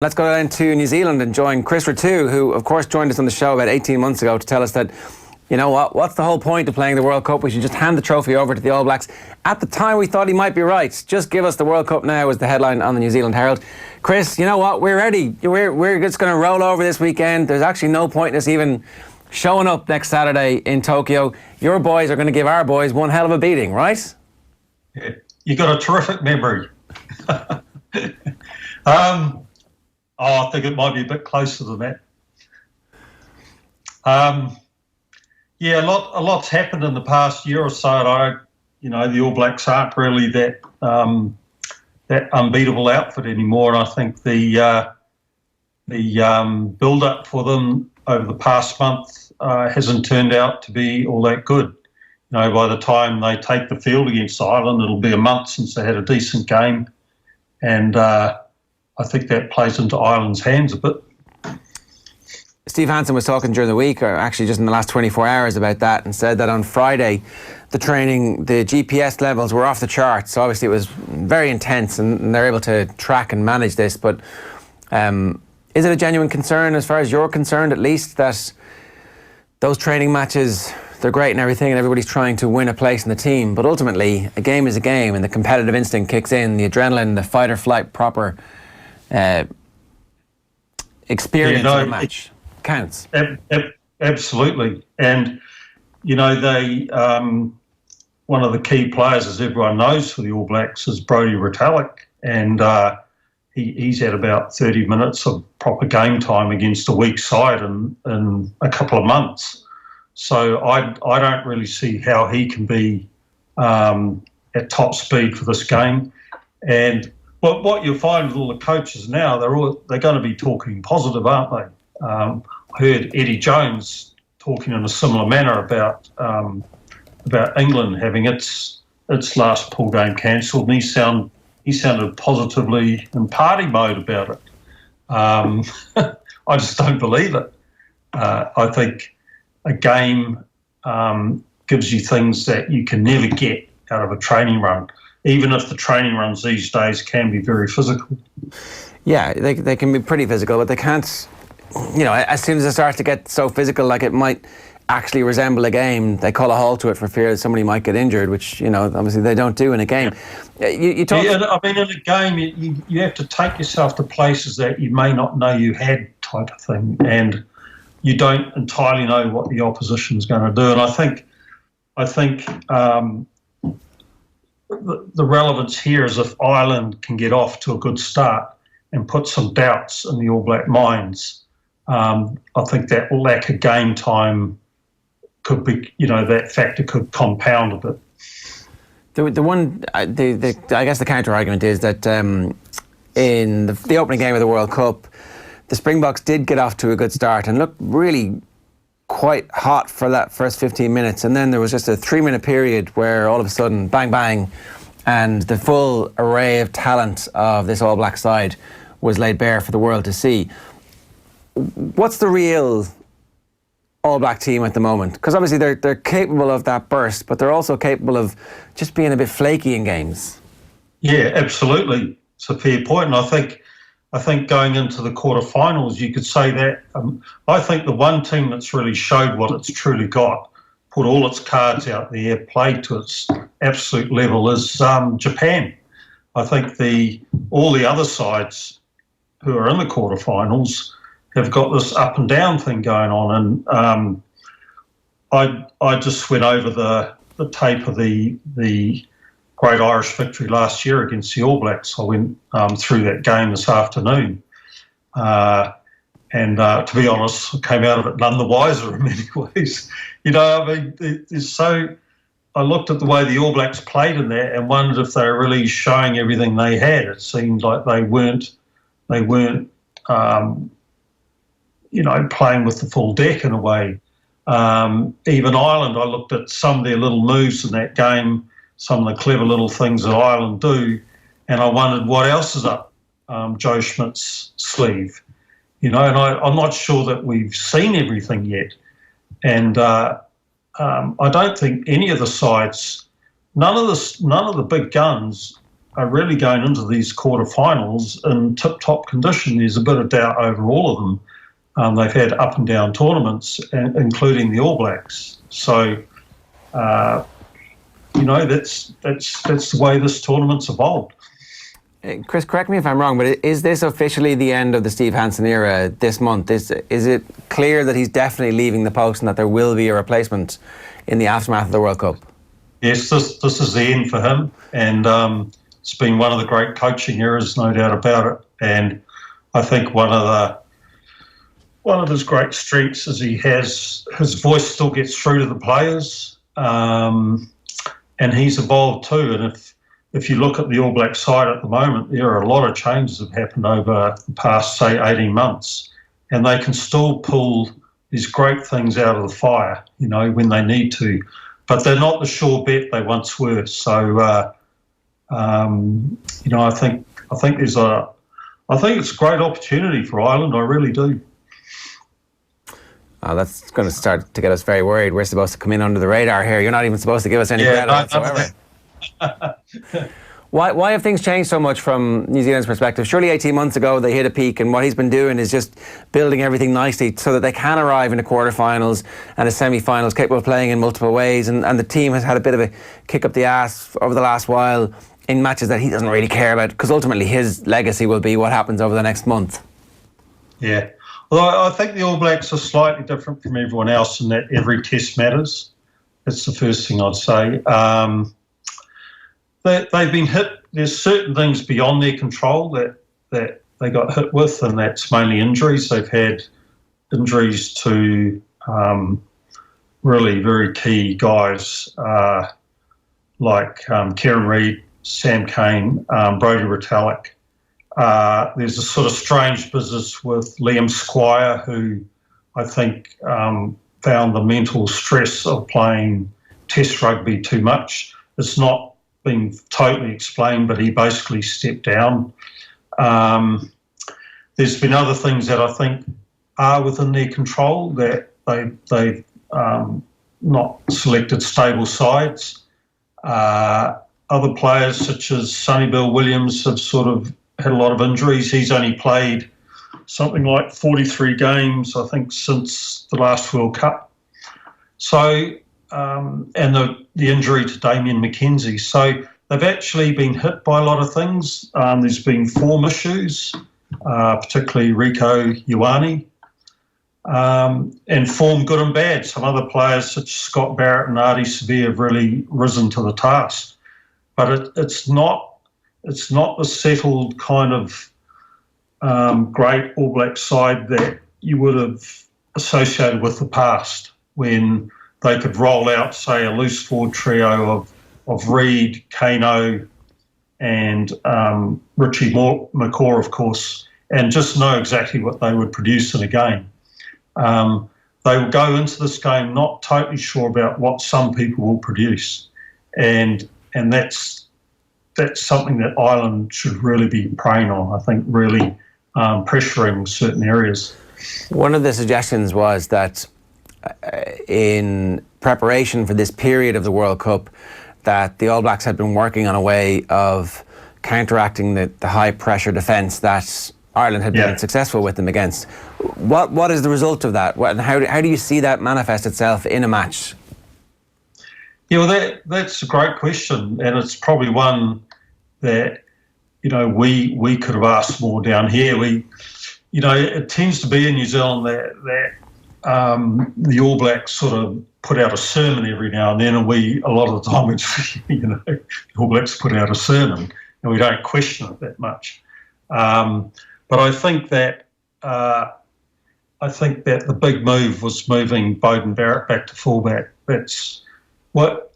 Let's go down to New Zealand and join Chris Rattue, who of course joined us on the show about 18 months ago to tell us that, you know what's the whole point of playing the World Cup? We should just hand the trophy over to the All Blacks. At the time we thought he might be right. Just give us the World Cup now was the headline on the New Zealand Herald. Chris, you know what? We're ready. We're just going to roll over this weekend. There's actually no point in us even showing up next Saturday in Tokyo. Your boys are going to give our boys one hell of a beating, right? Yeah, you got a terrific memory. I think it might be a bit closer than that. A lot's happened in the past year or so. And the All Blacks aren't really that unbeatable outfit anymore. And I think the build-up for them over the past month hasn't turned out to be all that good. By the time they take the field against Ireland, it'll be a month since they had a decent game, and I think that plays into Ireland's hands a bit. Steve Hansen was talking during the week, or actually just in the last 24 hours, about that, and said that on Friday the GPS levels were off the charts. So obviously it was very intense, and they're able to track and manage this. But is it a genuine concern, as far as you're concerned at least, that those training matches, they're great and everything, and everybody's trying to win a place in the team, but ultimately a game is a game, and the competitive instinct kicks in, the adrenaline, the fight or flight proper experience of a match counts. Absolutely. And they one of the key players, as everyone knows, for the All Blacks is Brodie Retallick, and he's had about 30 minutes of proper game time against a weak side in a couple of months. So I don't really see how he can be at top speed for this game. And what you'll find with all the coaches now, they're going to be talking positive, aren't they? I heard Eddie Jones talking in a similar manner about England having its last pool game cancelled, and he sounded positively in party mode about it. I just don't believe it. I think a game gives you things that you can never get out of a training run, even if the training runs these days can be very physical. Yeah, they can be pretty physical, but they can't, as soon as they start to get so physical, like it might actually resemble a game, they call a halt to it for fear that somebody might get injured, which, obviously they don't do in a game. You talk... Yeah, I mean, in a game, you have to take yourself to places that you may not know you had, type of thing, and you don't entirely know what the opposition is going to do. And I think the relevance here is if Ireland can get off to a good start and put some doubts in the All Black minds, I think that lack of game time could be, that factor could compound a bit. I guess the counter argument is that in the opening game of the World Cup, the Springboks did get off to a good start and looked really quite hot for that first 15 minutes. And then there was just a 3-minute period where all of a sudden, bang, bang, and the full array of talent of this All Black side was laid bare for the world to see. What's the real All Black team at the moment? Because obviously they're capable of that burst, but they're also capable of just being a bit flaky in games. Yeah, absolutely. It's a fair point. And I think going into the quarterfinals, you could say that I think the one team that's really showed what it's truly got, put all its cards out there, played to its absolute level, is Japan. I think all the other sides who are in the quarterfinals have got this up and down thing going on, and I just went over the tape of the great Irish victory last year against the All Blacks. I went through that game this afternoon, and to be honest, I came out of it none the wiser in many ways. I looked at the way the All Blacks played in there and wondered if they were really showing everything they had. It seemed like they weren't playing with the full deck in a way. Even Ireland, I looked at some of their little moves in that game, some of the clever little things that Ireland do, and I wondered what else is up Joe Schmidt's sleeve. And I'm not sure that we've seen everything yet. And I don't think any of the sides, none of the big guns are really going into these quarterfinals in tip-top condition. There's a bit of doubt over all of them. They've had up and down tournaments, including the All Blacks. So, that's the way this tournament's evolved. Chris, correct me if I'm wrong, but is this officially the end of the Steve Hansen era this month? Is it clear that he's definitely leaving the post and that there will be a replacement in the aftermath of the World Cup? Yes, this is the end for him, and it's been one of the great coaching eras, no doubt about it. And I think one of his great strengths is his voice still gets through to the players, and he's evolved too. And if you look at the All Black side at the moment, there are a lot of changes that have happened over the past, say, 18 months, and they can still pull these great things out of the fire, when they need to. But they're not the sure bet they once were. So, I think it's a great opportunity for Ireland. I really do. Oh, that's going to start to get us very worried. We're supposed to come in under the radar here. You're not even supposed to give us any credit whatsoever. Why have things changed so much from New Zealand's perspective? Surely 18 months ago they hit a peak, and what he's been doing is just building everything nicely so that they can arrive in the quarterfinals and the semi-finals, capable of playing in multiple ways, and the team has had a bit of a kick up the ass over the last while in matches that he doesn't really care about, because ultimately his legacy will be what happens over the next month. Yeah. Well, I think the All Blacks are slightly different from everyone else in that every test matters. That's the first thing I'd say. They've been hit. There's certain things beyond their control that they got hit with, and that's mainly injuries. They've had injuries to really very key guys like Kieran Reid, Sam Cane, Brodie Retallick. There's a sort of strange business with Liam Squire, who I think found the mental stress of playing Test rugby too much. It's not been totally explained, but he basically stepped down. There's been other things that I think are within their control, that they've not selected stable sides. Other players such as Sonny Bill Williams have sort of had a lot of injuries. He's only played something like 43 games, I think, since the last World Cup. So, and the injury to Damien McKenzie. So they've actually been hit by a lot of things. There's been form issues, particularly Rico Ioane, and form good and bad. Some other players such as Scott Barrett and Artie Severe have really risen to the task. But it's not the settled kind of great All Black side that you would have associated with the past, when they could roll out, say, a loose forward trio of Reid, Kano, and Richie McCaw, of course, and just know exactly what they would produce in a game. They will go into this game not totally sure about what some people will produce, and that's something that Ireland should really be preying on. I think really pressuring certain areas. One of the suggestions was that in preparation for this period of the World Cup, that the All Blacks had been working on a way of counteracting the high pressure defence that Ireland had been successful with them against. What is the result of that? And how do you see that manifest itself in a match? Yeah, well, that's a great question, and it's probably one that we could have asked more down here. It tends to be in New Zealand that the All Blacks sort of put out a sermon every now and then, and a lot of the time the All Blacks put out a sermon, and we don't question it that much. But I think that the big move was moving Beauden Barrett back to fullback. That's what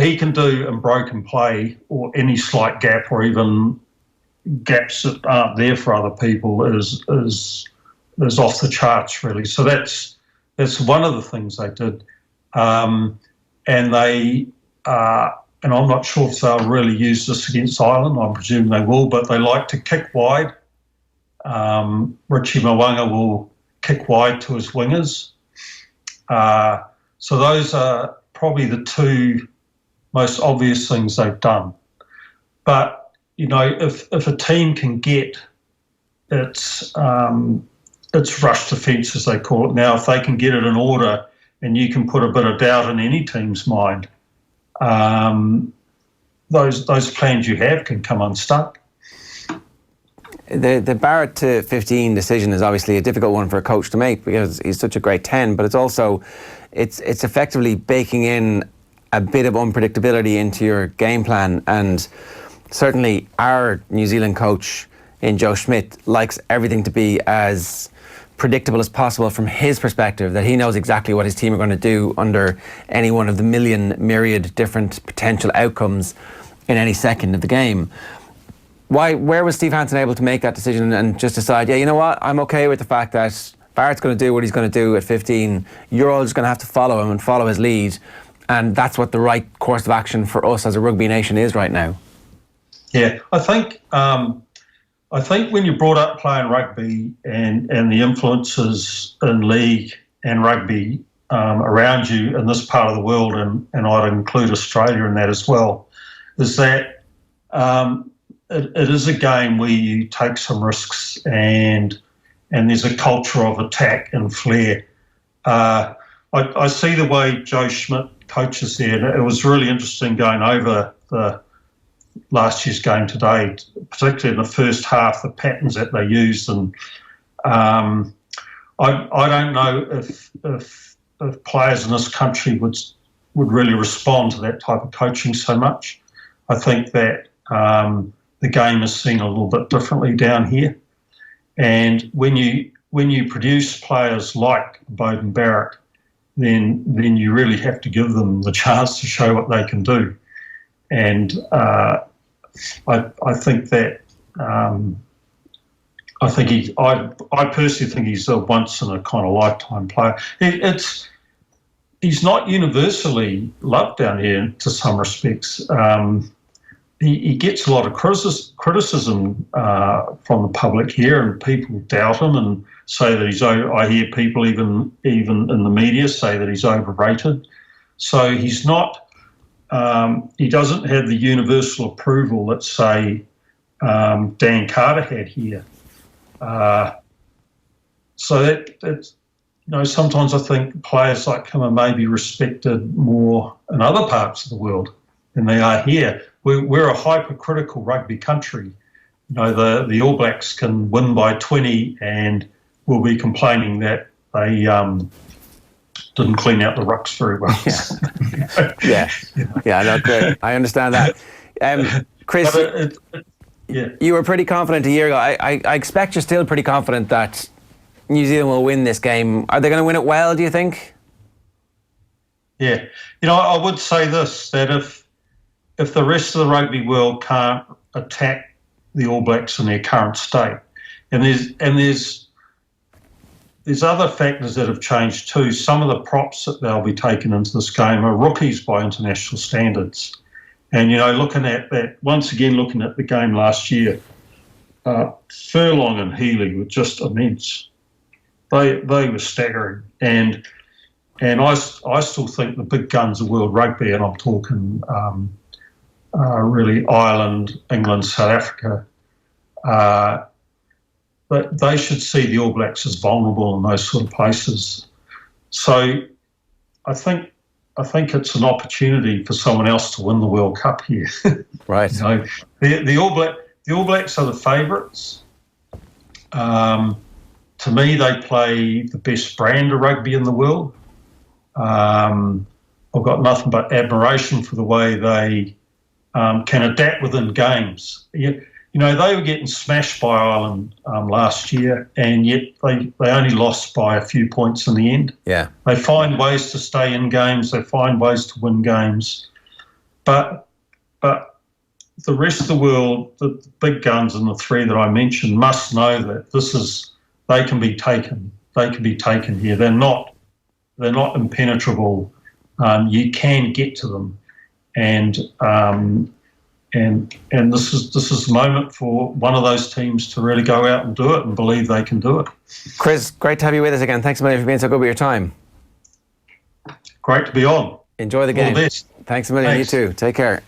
he can do in broken play, or any slight gap, or even gaps that aren't there for other people, is off the charts, really. So that's one of the things they did, and they and I'm not sure if they'll really use this against Ireland. I presume they will, but they like to kick wide. Richie Mwanga will kick wide to his wingers. So those are probably the two most obvious things they've done. But, if a team can get its rush defence, as they call it now, if they can get it in order, and you can put a bit of doubt in any team's mind, those plans you have can come unstuck. The Barrett to 15 decision is obviously a difficult one for a coach to make because he's such a great 10, but it's effectively baking in a bit of unpredictability into your game plan. And certainly our New Zealand coach in Joe Schmidt likes everything to be as predictable as possible from his perspective, that he knows exactly what his team are going to do under any one of the myriad different potential outcomes in any second of the game. Where was Steve Hansen able to make that decision and just decide, yeah, you know what, I'm okay with the fact that Barrett's going to do what he's going to do at 15, you're all just going to have to follow him and follow his lead, and that's what the right course of action for us as a rugby nation is right now? Yeah, I think when you're brought up playing rugby and the influences in league and rugby around you in this part of the world, and I'd include Australia in that as well, is that it is a game where you take some risks and there's a culture of attack and flair. I see the way Joe Schmidt coaches there, and it was really interesting going over the last year's game today, particularly in the first half, the patterns that they used. And I don't know if players in this country would really respond to that type of coaching so much. I think that the game is seen a little bit differently down here. And when you produce players like Beauden Barrett, then you really have to give them the chance to show what they can do. And I think that I personally think he's a once in a kind of lifetime player. He's not universally loved down here to some respects. He gets a lot of criticism from the public here, and people doubt him and say that I hear people even in the media say that he's overrated. So he's not. He doesn't have the universal approval that, say, Dan Carter had here. So that sometimes I think players like him are maybe respected more in other parts of the world than they are here. We're a hypercritical rugby country. The All Blacks can win by 20 and we'll be complaining that they didn't clean out the rucks very well. Yeah, no, great. I understand that. Chris, you were pretty confident a year ago. I expect you're still pretty confident that New Zealand will win this game. Are they going to win it well, do you think? Yeah. I would say this, that if the rest of the rugby world can't attack the All Blacks in their current state, and there's other factors that have changed too. Some of the props that they'll be taking into this game are rookies by international standards. And, looking at that, once again, looking at the game last year, Furlong and Healy were just immense. They were staggering. And I still think the big guns of world rugby, and I'm talking really Ireland, England, South Africa, but they should see the All Blacks as vulnerable in those sort of places. So I think it's an opportunity for someone else to win the World Cup here. Right. The All Blacks are the favourites. To me, they play the best brand of rugby in the world. I've got nothing but admiration for the way they can adapt within games. They were getting smashed by Ireland last year, and yet they only lost by a few points in the end. Yeah. They find ways to stay in games. They find ways to win games. But the rest of the world, the big guns and the three that I mentioned, must know that they can be taken. They can be taken here. They're not impenetrable. You can get to them, and this is the moment for one of those teams to really go out and do it and believe they can do it. Chris, great to have you with us again. Thanks a million for being so good with your time. Great to be on. Enjoy the game. All the best. Thanks a million. Thanks. You too. Take care.